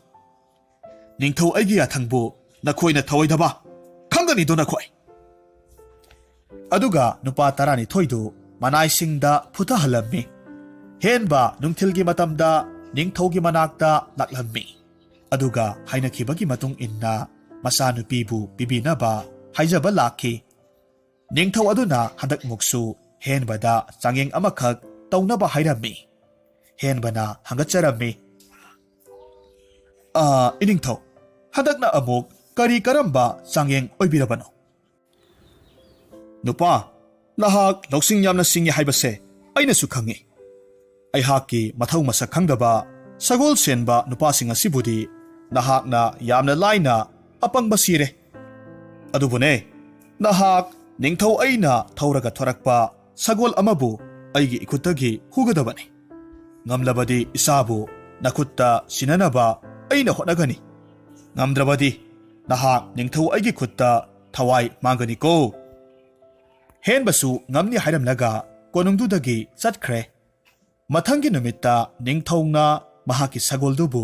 ningthau aigi yathangbu nakhoina thawaidaba khangani do nakhoi aduga nupa tarani thoidu manai singda phutha halammi henba nungthilgi matamda ningthaugi manakta laklammi aduga hainakhibagi matung inna masanupibu pibinaba haijaba lakhi ningthau aduna hadak muksu henbada changeng amakhak taunaba hairammi henbana hangatcharammi iningthau hadakna amuk kari karamba changeng oibirabano nupa nahak lousing yamna singi haibase aina su khangi aihaki mathau masak khangdaba sagol senba nupa singa sibudi nahakna yamna laina apang basire adubune nahak ningthau aina thauraga thorakpa sagol amabu aigi ikutagi hugadabani ngamlabadi isabu nakutta sinanaba aina hotnagani ngamdrabadi nahak ningthau aigi khutta thawai mangani ko henbasu ngamni hairamlaga konungdudagi chatkre mathangi numitta ningthauna mahaki sagoldubu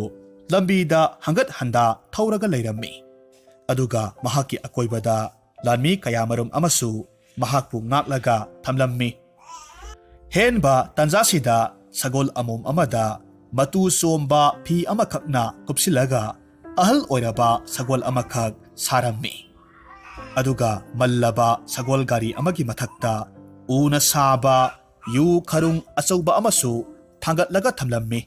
lambida hangat handa thauraga leirammi aduga mahaki akoibada lanmi kayamarum amasu mahakpu ngaklaga thamlammi henba tanjasida sagol amum amada matu somba phi amakhakna kupsilaga ahal oiraba sagol amakhak sarammi aduga mallaba sagol gari amagi mathakta una saba yu kharung achauba amasu thangatlaga thamlammi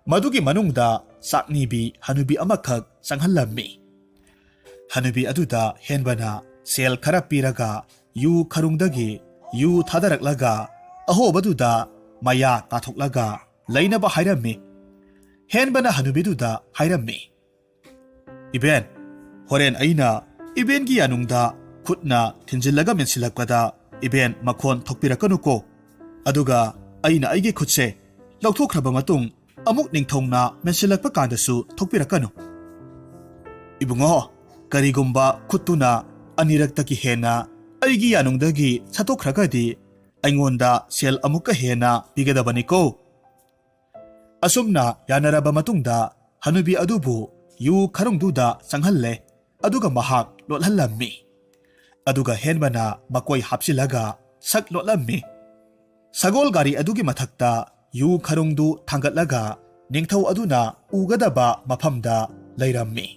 madugi manungda saknibi hanubi amakak sanghallammi hanubi aduda henbana sel khara piraga yu kharungdagi yu thadaraklaga ahobaduda maya tathoklaga lainaba hairammi henbana hanubiduda hairammi iben horen aina iben gi yanungda khutna thinjillaga mensilakpada iben makhon thokpirakanuko aduga aina aigi khutse lauthokhraba matung amuk ningthongna mensilakpa kandasu thokpirakanu ibungo karigumba khutuna anirakta ki hena aigi yanungdagi satokhragadi aingonda sel amuka hena pigadabani ko asumna yanaraba matungda hanubi adubu yu kharungduda sanghalle aduga mahak lothallammi aduga henbana makoi hapsilaga sak lotlammi sagol gari adugi mathakta yu kharungdu thangatlaga ningthau aduna ugadaba maphamda leirammi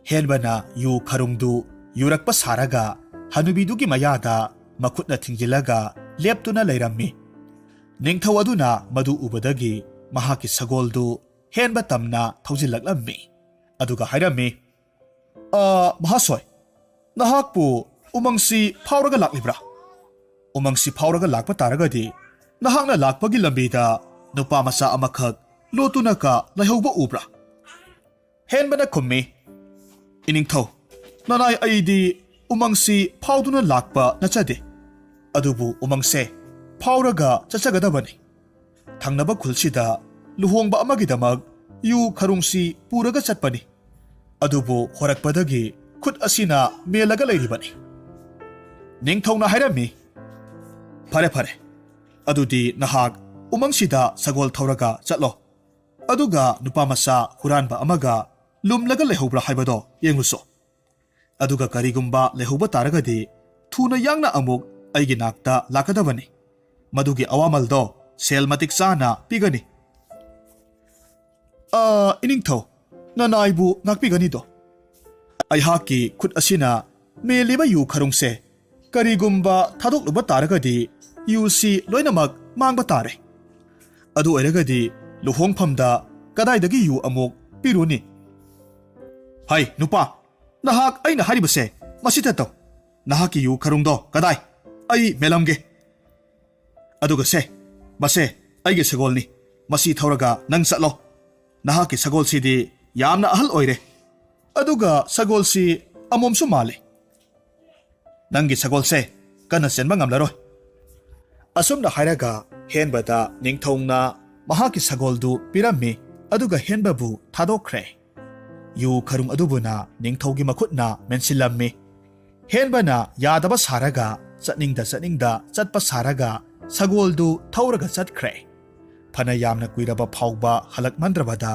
henbana yu kharungdu yurakpa saraga hanubidugi mayada makhutna thingjilaga leptuna leirammi ningthau aduna madu ubadagi mahaki sagoldu henba tamna thaujillaklami aduga hairammi mahasoy nahakpu umangsi phauraga laklibra umangsi phauraga lakpa taragadi nahakna lakpagi lambida nupa masa amakhak lotunaka laihauba ubra henbana khummi iningthau nanai aidi umangsi phauduna lakpa nachade adubu umangse phauraga chachagadabani thangnaba khulsida luhongba amagidamak yu kharungsi puraga chatpani adubu horakpadagi khut asina melaga leiribani ningthongna hairammi phare phare adudi nahak umangsida sagol thauraga chatlo aduga nupa masa huranba amaga lumlaga lehobra haibado yenguso aduga karigumba lehoba taragadi thuna yangna amuk aigi nakta lakadabani madugi awamaldo sel matik sana pigani iningthau nanaibu ngakpigani do aihaki khut asina meliba yu kharungse karigumba thadokluba taragadi yusi loinamak mangba tare adu oiragadi luhongphamda kadaidagi yu amuk piruni hai nupa nahak aina haribase masita taw nahaki yu kharungdo kadai ai melamge aduga se mase aige sagolni masi thauraga nang chatlo nahaki sagol sidi yamna ahal oire aduga sagol si amomsu male nangi sagol se kana senba ngamlaroi asumna hairaga henbada ningthongna mahaki sagoldu pirammi aduga henbabu thadokre yu kharung adubuna ningthogi makhutna mensilammi henbana yadaba saraga chatningda chatpa saraga sagoldu thauraga chatkre ꯐꯅ ꯌꯥꯝꯅ ꯀꯨꯏꯔꯕ ꯐꯥꯎꯕ ꯍꯜꯂꯛꯃꯟꯗ꯭ꯔꯕꯗ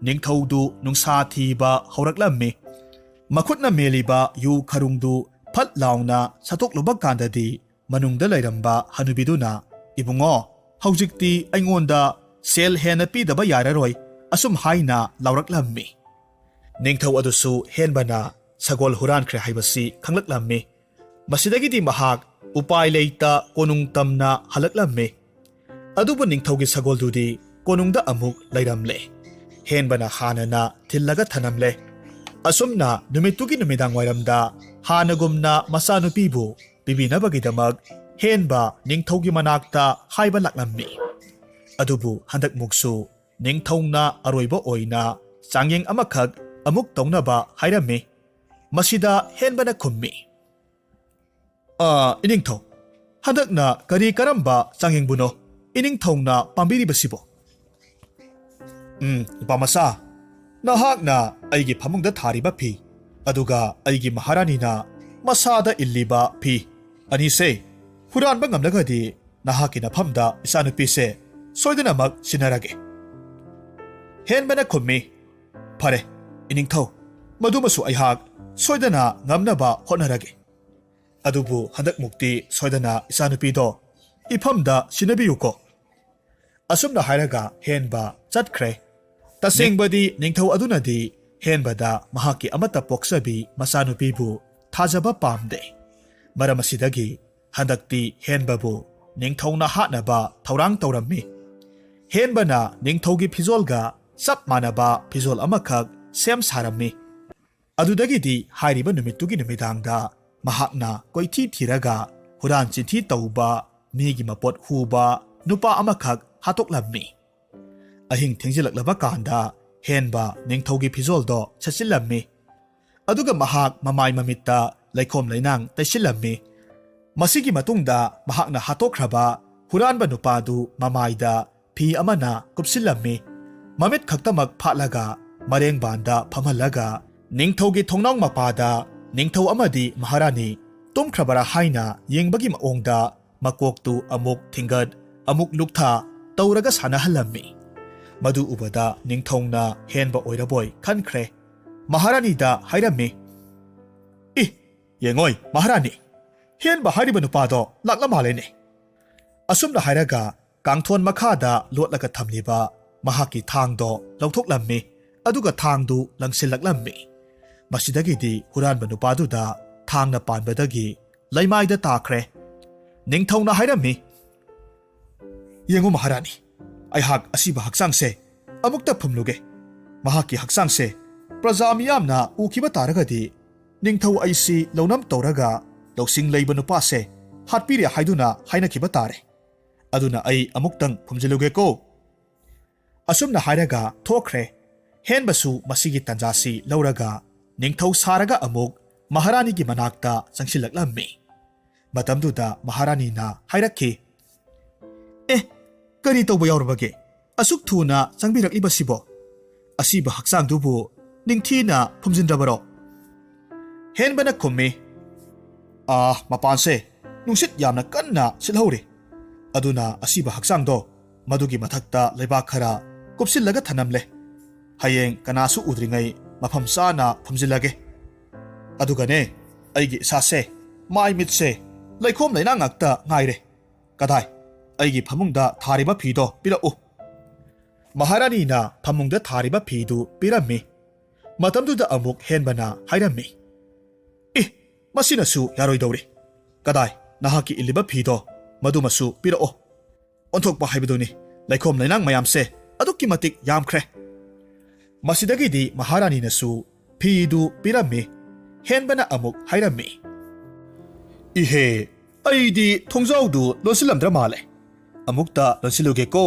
ꯅꯤꯡꯊꯧꯗꯨ ꯅꯨꯡꯁꯥ ꯊꯤꯕ ꯍꯧꯔꯛꯂꯝꯃꯤ꯫ ꯃꯈꯨꯠꯅ ꯃꯦꯜꯂꯤꯕ ꯌꯨ ꯈꯔꯨꯡꯗꯨ ꯐꯠ ꯂꯥꯎꯅ ꯁꯠꯇꯣꯛꯂꯨꯕ ꯀꯥꯟꯗꯗꯤ ꯃꯅꯨꯡꯗ ꯂꯩꯔꯝꯕ ꯍꯅꯨꯕꯤꯗꯨꯅ "ꯏꯕꯨꯡꯉꯣ, ꯍꯧꯖꯤꯛꯇꯤ ꯑꯩꯉꯣꯟꯗ ꯁꯦꯜ ꯍꯦꯟꯅ ꯄꯤꯗꯕ ꯌꯥꯔꯔꯣꯏ" ꯑꯁꯨꯝ ꯍꯥꯏꯅ ꯂꯥꯎꯔꯛꯂꯝꯃꯤ꯫ ꯅꯤꯡꯊꯧ ꯑꯗꯨꯁꯨ ꯍꯦꯟꯕꯅ ꯁꯒꯣꯜ ꯍꯨꯔꯥꯟꯈ꯭ꯔꯦ ꯍꯥꯏꯕꯁꯤ ꯈꯪꯂꯛꯂꯝꯃꯤ꯫ ꯃꯁꯤꯗꯒꯤꯗꯤ ꯃꯍꯥꯛ ꯎꯄꯥꯏ ꯂꯩꯇ ꯀꯣꯅꯨꯡ ꯇꯝꯅ ꯍꯜꯂꯛꯂꯝꯃꯤ꯫ ꯑꯗꯨꯕꯨ ꯅꯤꯡꯊꯧꯒꯤ ꯁꯒꯣꯜꯗꯨꯗꯤ ꯀꯣꯅꯨꯡꯗ ꯑꯃꯨꯛ ꯂꯩꯔꯝꯂꯦ꯫ ꯍꯦꯟꯕꯅ ꯍꯥꯟꯅꯅ ꯊꯤꯜꯂꯒ ꯊꯅꯝꯂꯦ꯫ ꯑꯁꯨꯝꯅ ꯅꯨꯃꯤꯠꯇꯨꯒꯤ ꯅꯨꯃꯤꯗꯥꯡꯋꯥꯏꯔꯝꯗ ꯍꯥꯟꯅꯒꯨꯝꯅ ꯃꯆꯥꯅꯨꯄꯤꯕꯨ ꯄꯤꯕꯤꯅꯕꯒꯤꯗꯃꯛ ꯍꯦꯟꯕ ꯅꯤꯡꯊꯧꯒꯤ ꯃꯅꯥꯛꯇ ꯍꯥꯏꯕ ꯂꯥꯛꯂꯝꯃꯤ꯫ ꯑꯗꯨꯕꯨ ꯍꯟꯗꯛꯃꯨꯛꯁꯨ ꯅꯤꯡꯊꯧꯅ ꯑꯔꯣꯏꯕ ꯑꯣꯏꯅ ꯆꯥꯡꯌꯦꯡ ꯑꯃꯈꯛ ꯑꯃꯨꯛ ꯇꯧꯅꯕ ꯍꯥꯏꯔꯝꯃꯤ꯫ ꯃꯁꯤꯗ ꯍꯦꯟꯕꯅ ꯈꯨꯝꯃꯤ, "ꯏꯅꯤꯡꯊꯧ, ꯍꯟꯗꯛꯅ ꯀꯔꯤ ꯀꯔꯝꯕ ꯆꯥꯡꯌꯦꯡꯕꯨꯅꯣ ꯏꯅꯤꯡꯊꯧꯅ ꯄꯥꯝꯕꯤꯔꯤꯕꯁꯤꯕꯣ?" "ꯅꯨꯄꯥꯃꯆꯥ, ꯅꯍꯥꯛꯅ ꯑꯩꯒꯤ ꯐꯃꯨꯡꯗ ꯊꯥꯔꯤꯕ ꯐꯤ, ꯑꯗꯨꯒ ꯑꯩꯒꯤ ꯃꯍꯥꯔꯥꯅꯤꯅ ꯃꯁꯥꯗ ꯏꯜꯂꯤꯕ ꯐꯤ ꯑꯅꯤꯁꯦ ꯍꯨꯔꯥꯟꯕ ꯉꯝꯂꯒꯗꯤ ꯅꯍꯥꯛꯀꯤ ꯅꯐꯝꯗ ꯏꯆꯥꯅꯨꯄꯤꯁꯦ ꯁꯣꯏꯗꯅꯃꯛ ꯁꯤꯟꯅꯔꯒꯦ." ꯍꯦꯟꯕꯅ ꯈꯨꯝꯃꯤ, "ꯐꯔꯦ ꯏꯅꯤꯡꯊꯧ, ꯃꯗꯨꯃꯁꯨ ꯑꯩꯍꯥꯛ ꯁꯣꯏꯗꯅ ꯉꯝꯅꯕ ꯍꯣꯠꯅꯔꯒꯦ꯫ ꯑꯗꯨꯕꯨ ꯍꯟꯗꯛꯃꯨꯛꯇꯤ ꯁꯣꯏꯗꯅ ꯏꯆꯥꯅꯨꯄꯤꯗꯣ ꯏꯐꯝꯗ ꯁꯤꯟꯅꯕꯤꯌꯨꯀꯣ." ꯑꯁꯨꯝꯅ ꯍꯥꯏꯔꯒ ꯍꯦꯟꯕ ꯆꯠꯈ꯭ꯔꯦ꯫ ꯇꯁꯦꯡꯕꯗꯤ ꯅꯤꯡꯊꯧ ꯑꯗꯨꯅꯗꯤ ꯍꯦꯟꯕꯗ ꯃꯍꯥꯛꯀꯤ ꯑꯃꯠꯇ ꯄꯣꯛꯆꯕꯤ ꯃꯆꯥꯅꯨꯄꯤꯕꯨ ꯊꯥꯖꯕ ꯄꯥꯝꯗꯦ꯫ ꯃꯔꯝ ꯑꯁꯤꯗꯒꯤ ꯍꯟꯗꯛꯇꯤ ꯍꯦꯟꯕꯕꯨ ꯅꯤꯡꯊꯧꯅ ꯍꯥꯠꯅꯕ ꯊꯧꯔꯥꯡ ꯇꯧꯔꯝꯃꯤ꯫ ꯍꯦꯟꯕꯅ ꯅꯤꯡꯊꯧꯒꯤ ꯐꯤꯖꯣꯜꯒ ꯆꯞ ꯃꯥꯟꯅꯕ ꯐꯤꯖꯣꯜ ꯑꯃꯈꯛ ꯁꯦꯝ ꯁꯥꯔꯝꯃꯤ꯫ ꯑꯗꯨꯗꯒꯤꯗꯤ ꯍꯥꯏꯔꯤꯕ ꯅꯨꯃꯤꯠꯇꯨꯒꯤ ꯅꯨꯃꯤꯗꯥꯡꯗ ꯃꯍꯥꯛꯅ ꯀꯣꯏꯊꯤ ꯊꯤꯔꯒ ꯍꯨꯔꯥꯟ ꯆꯤꯟꯊꯤ ꯇꯧꯕ, ꯃꯤꯒꯤ ꯃꯄꯣꯠ ꯍꯨꯕ ꯅꯨꯄꯥ ꯑꯃꯈꯛ ꯍꯥꯠꯇꯣꯛꯂꯝꯃꯤ꯫ ꯑꯍꯤꯡ ꯊꯦꯡꯖꯤꯜꯂꯛꯂꯕ ꯀꯥꯟꯗ ꯍꯦꯟꯕ ꯅꯤꯡꯊꯧꯒꯤ ꯐꯤꯖꯣꯜꯗꯣ ꯁꯦꯠꯆꯤꯜꯂꯝꯃꯤ꯫ ꯑꯗꯨꯒ ꯃꯍꯥꯛ ꯃꯃꯥꯏ ꯃꯃꯤꯠꯇ ꯂꯩꯈꯣꯝ ꯂꯩꯅꯥꯡ ꯇꯩꯁꯤꯜꯂꯝꯃꯤ꯫ ꯃꯁꯤꯒꯤ ꯃꯇꯨꯡꯗ ꯃꯍꯥꯛꯅ ꯍꯥꯠꯇꯣꯛꯈ꯭ꯔꯕ ꯍꯨꯔꯥꯟꯕ ꯅꯨꯄꯥꯗꯨ ꯃꯃꯥꯏꯗ ꯐꯤ ꯑꯃꯅ ꯀꯨꯞꯁꯤꯜꯂꯝꯃꯤ꯫ ꯃꯃꯤꯠ ꯈꯛꯇꯃꯛ ꯐꯥꯠꯂꯒ ꯃꯔꯦꯡꯕꯥꯟꯗ ꯐꯝꯍꯜꯂꯒ ꯅꯤꯡꯊꯧꯒꯤ ꯊꯣꯡꯅꯥꯎ ꯃꯄꯥꯗ ꯅꯤꯡꯊꯧ ꯑꯃꯗꯤ ꯃꯍꯥꯔꯥꯅꯤ ꯇꯨꯝꯈ꯭ꯔꯕꯔꯥ ꯍꯥꯏꯅ ꯌꯦꯡꯕꯒꯤ ꯃꯑꯣꯡꯗ ꯃꯀꯣꯛꯇꯨ ꯑꯃꯨꯛ ꯊꯤꯡꯒꯠ ꯑꯃꯨꯛ ꯂꯨꯛꯊ ꯇꯧꯔꯒ ꯁꯥꯟꯅꯍꯜꯂꯝꯃꯤ꯫ ꯃꯗꯨ ꯎꯕꯗ ꯅꯤꯡꯊꯧꯅ ꯍꯦꯟꯕ ꯑꯣꯏꯔꯕꯣꯏ ꯈꯟꯈ꯭ꯔꯦ꯫ ꯃꯍꯥꯔꯥꯅꯤꯗ ꯍꯥꯏꯔꯝꯃꯤ, "ꯌꯦꯡꯉꯣꯏ ꯃꯍꯥꯔꯥꯅꯤ, ꯍꯦꯟꯕ ꯍꯥꯏꯔꯤꯕ ꯅꯨꯄꯥꯗꯣ ꯂꯥꯛꯂ ꯃꯥꯜꯂꯦꯅꯦ." ꯑꯁꯨꯝꯅ ꯍꯥꯏꯔꯒ ꯀꯥꯡꯊꯣꯟ ꯃꯈꯥꯗ ꯂꯣꯠꯂꯒ ꯊꯝꯂꯤꯕ ꯃꯍꯥꯛꯀꯤ ꯊꯥꯡꯗꯣ ꯂꯧꯊꯣꯛꯂꯝꯃꯤ꯫ ꯑꯗꯨꯒ ꯊꯥꯡꯗꯨ ꯂꯪꯁꯤꯜꯂꯛꯂꯝꯃꯤ꯫ ꯃꯁꯤꯗꯒꯤꯗꯤ ꯍꯨꯔꯥꯟꯕ ꯅꯨꯄꯥꯗꯨꯗ ꯊꯥꯡꯅ ꯄꯥꯟꯕꯗꯒꯤ ꯂꯩꯃꯥꯏꯗ ꯇꯥꯈ꯭ꯔꯦ꯫ ꯅꯤꯡꯊꯧꯅ ꯍꯥꯏꯔꯝꯃꯤ, "ꯌꯦꯡꯉꯨ ꯃꯍꯥꯔꯥꯅꯤ, ꯑꯩꯍꯥꯛ ꯑꯁꯤꯕ ꯍꯛꯆꯥꯡꯁꯦ ꯑꯃꯨꯛꯇ ꯐꯨꯝꯂꯨꯒꯦ꯫ ꯃꯍꯥꯛꯀꯤ ꯍꯛꯆꯥꯡꯁꯦ ꯄ꯭ꯔꯖꯥ ꯃꯤꯌꯥꯝꯅ ꯎꯈꯤꯕ ꯇꯥꯔꯒꯗꯤ ꯅꯤꯡꯊꯧ ꯑꯩꯁꯤ ꯂꯧꯅꯝ ꯇꯧꯔꯒ ꯂꯧꯁꯤꯡ ꯂꯩꯕ ꯅꯨꯄꯥꯁꯦ ꯍꯥꯠꯄꯤꯔꯦ ꯍꯥꯏꯗꯨꯅ ꯍꯥꯏꯅꯈꯤꯕ ꯇꯥꯔꯦ꯫ ꯑꯗꯨꯅ ꯑꯩ ꯑꯃꯨꯛꯇꯪ ꯐꯨꯝꯖꯤꯜꯂꯨꯒꯦꯀꯣ." ꯑꯁꯨꯝꯅ ꯍꯥꯏꯔꯒ ꯊꯣꯛꯈ꯭ꯔꯦ꯫ ꯍꯦꯟꯕꯁꯨ ꯃꯁꯤꯒꯤ ꯇꯟꯖꯥꯁꯤ ꯂꯧꯔꯒ ꯅꯤꯡꯊꯧ ꯁꯥꯔꯒ ꯑꯃꯨꯛ ꯃꯍꯥꯔꯥꯅꯤꯒꯤ ꯃꯅꯥꯛꯇ ꯆꯪꯁꯤꯜꯂꯛꯂꯝꯃꯤ꯫ ꯃꯇꯝꯗꯨꯗ ꯃꯍꯥꯔꯥꯅꯤꯅ ꯍꯥꯏꯔꯛꯈꯤ, "ꯀꯔꯤ ꯇꯧꯕ ꯌꯥꯎꯔꯕꯒꯦ ꯑꯁꯨꯛ ꯊꯨꯅ ꯆꯪꯕꯤꯔꯛꯂꯤꯕꯁꯤꯕꯣ? ꯑꯁꯤꯕ ꯍꯛꯆꯥꯡꯗꯨꯕꯨ ꯅꯤꯡꯊꯤꯅ ꯐꯨꯝꯖꯤꯟꯗ꯭ꯔꯕꯔꯣ?" ꯍꯦꯟꯕꯅ ꯈꯨꯝꯃꯤ, "ꯃꯄꯥꯟꯁꯦ ꯅꯨꯡꯁꯤꯠ ꯌꯥꯝꯅ ꯀꯟꯅ ꯁꯤꯠꯍꯧꯔꯤ꯫ ꯑꯗꯨꯅ ꯑꯁꯤꯕ ꯍꯛꯆꯥꯡꯗꯣ ꯃꯗꯨꯒꯤ ꯃꯊꯛꯇ ꯂꯩꯕꯥꯛ ꯈꯔ ꯀꯨꯞꯁꯤꯜꯂꯒ ꯊꯅꯝꯂꯦ꯫ ꯍꯌꯦꯡ ꯀꯅꯥꯁꯨ ꯎꯗ꯭ꯔꯤꯉꯩ ꯃꯐꯝ ꯆꯥꯅ ꯐꯨꯝꯖꯤꯜꯂꯒꯦ꯫ ꯑꯗꯨꯒꯅꯦ, ꯑꯩꯒꯤ ꯏꯁꯥꯁꯦ ꯃꯥꯏ ꯃꯤꯠꯁꯦ ꯂꯩꯈꯣꯝ ꯂꯩꯅꯥꯡ ꯉꯥꯛꯇ ꯉꯥꯏꯔꯦ꯫ ꯀꯗꯥꯏ, ꯑꯩꯒꯤ ꯐꯃꯨꯡꯗ ꯊꯥꯔꯤꯕ ꯐꯤꯗꯣ ꯄꯤꯔꯛꯎ." ꯃꯍꯥꯔꯥꯅꯤꯅ ꯐꯃꯨꯡꯗ ꯊꯥꯔꯤꯕ ꯐꯤꯗꯨ ꯄꯤꯔꯝꯃꯤ꯫ ꯃꯇꯝꯗꯨꯗ ꯑꯃꯨꯛ ꯍꯦꯟꯕꯅ ꯍꯥꯏꯔꯝꯃꯤ, "ꯃꯁꯤꯅꯁꯨ ꯌꯥꯔꯣꯏꯗꯧꯔꯤ꯫ ꯀꯗꯥꯏ, ꯅꯍꯥꯛꯀꯤ ꯏꯜꯂꯤꯕ ꯐꯤꯗꯣ ꯃꯗꯨꯃꯁꯨ ꯄꯤꯔꯛꯑꯣ꯫ ꯑꯣꯟꯊꯣꯛꯄ ꯍꯥꯏꯕꯗꯨꯅꯤ, ꯂꯩꯈꯣꯝ ꯂꯩꯅꯥꯡ ꯃꯌꯥꯝꯁꯦ ꯑꯗꯨꯛꯀꯤ ꯃꯇꯤꯛ ꯌꯥꯝꯈ꯭ꯔꯦ." ꯃꯁꯤꯗꯒꯤꯗꯤ ꯃꯍꯥꯔꯥꯅꯤꯅꯁꯨ ꯐꯤꯗꯨ ꯄꯤꯔꯝꯃꯤ꯫ ꯍꯦꯟꯕꯅ ꯑꯃꯨꯛ ꯍꯥꯏꯔꯝꯃꯤ, "ꯏꯍꯦ, ꯑꯩꯗꯤ ꯊꯣꯡꯖꯥꯎꯗꯨ ꯂꯣꯟꯁꯤꯜꯂꯝꯗ꯭ꯔ ꯃꯥꯜꯂꯦ꯫ ꯑꯃꯨꯛꯇ ꯂꯣꯟꯁꯤꯜꯂꯨꯒꯦꯀꯣ."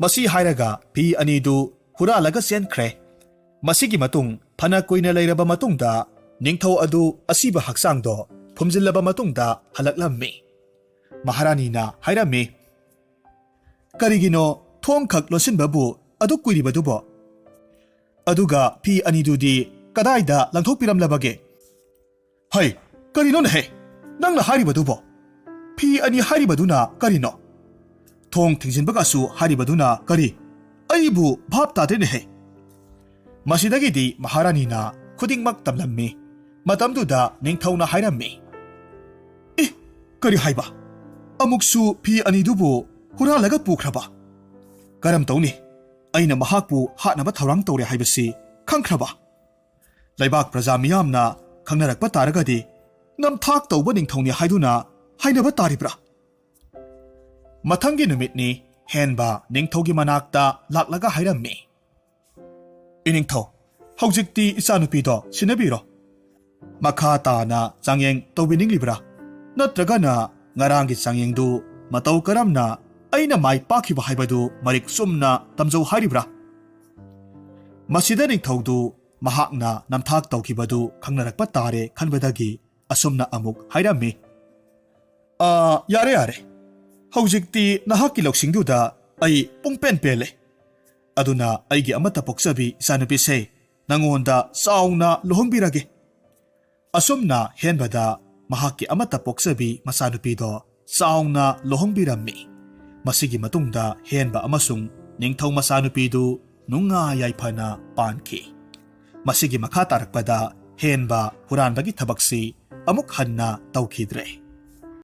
ꯃꯁꯤ ꯍꯥꯏꯔꯒ ꯐꯤ ꯑꯅꯤꯗꯨ ꯍꯨꯔꯥꯜꯂꯒ ꯆꯦꯟꯈ꯭ꯔꯦ꯫ ꯃꯁꯤꯒꯤ ꯃꯇꯨꯡ ꯐꯅ ꯀꯨꯏꯅ ꯂꯩꯔꯕ ꯃꯇꯨꯡꯗ ꯅꯤꯡꯊꯧ ꯑꯗꯨ ꯑꯁꯤꯕ ꯍꯛꯆꯥꯡꯗꯣ ꯐꯨꯝꯖꯤꯜꯂꯕ ꯃꯇꯨꯡꯗ ꯍꯜꯂꯛꯂꯝꯃꯤ꯫ ꯃꯍꯥꯔꯥꯅꯤꯅ ꯍꯥꯏꯔꯝꯃꯤ, "ꯀꯔꯤꯒꯤꯅꯣ ꯊꯣꯡꯈꯛ ꯂꯣꯟꯁꯤꯟꯕꯕꯨ ꯑꯗꯨꯛ ꯀꯨꯏꯔꯤꯕꯗꯨꯕꯣ? ꯑꯗꯨꯒ ꯐꯤ ꯑꯅꯤꯗꯨꯗꯤ ꯀꯗꯥꯏꯗ ꯂꯪꯊꯣꯛꯄꯤꯔꯝꯂꯕꯒꯦ?" "ꯍꯩ, ꯀꯔꯤꯅꯣꯅꯦꯍꯦ ꯅꯪꯅ ꯍꯥꯏꯔꯤꯕꯗꯨꯕꯣ? ꯐꯤ ꯑꯅꯤ ꯍꯥꯏꯔꯤꯕꯗꯨꯅ ꯀꯔꯤꯅꯣ?" Thong thingsinbagasu haribaduna kari aibu bhap tadrene he. Masidagidi Maharani na khudingmak tamlammi matamduda ningthauna hairammi. Kari haiba amuksu phi anidubu huralaga pukhraba karam tawni aina mahakpu hatnaba thawrang tawre haibasi khangkhraba laibak praja miyamna khangnarakpa taragadi namthak tawba ningthawni haiduna hainaba taribra. Mathangi numitni henba ningthawgi manakta laklaga hairammi. Iningthaw haujikti ichanupido sinabiro makha taana changyeng tawbininglibra natragana ngarangi changyengdu matau karamna aina mai pakhiba haibadu marik sumna tamjau haribra. Masida ningthawdu mahakna namthak tawkhibadu khangnarakpa tare khanbadagi asumna amuk hairammi. Yare haujikti nahakki loksingduda ai pungpen pele aduna aigi amata poksabi isanupise nangonda sauna lohongbirage. Asumna henbada mahakki amata poksabi masanupido sauna lohongbirammi. Masigi matungda henba amasung ningthaw masanupidu nunga yaifana pankhi. Masigi makha tarakpada henba huranbagi thabaksi amuk hanna tawkhidre.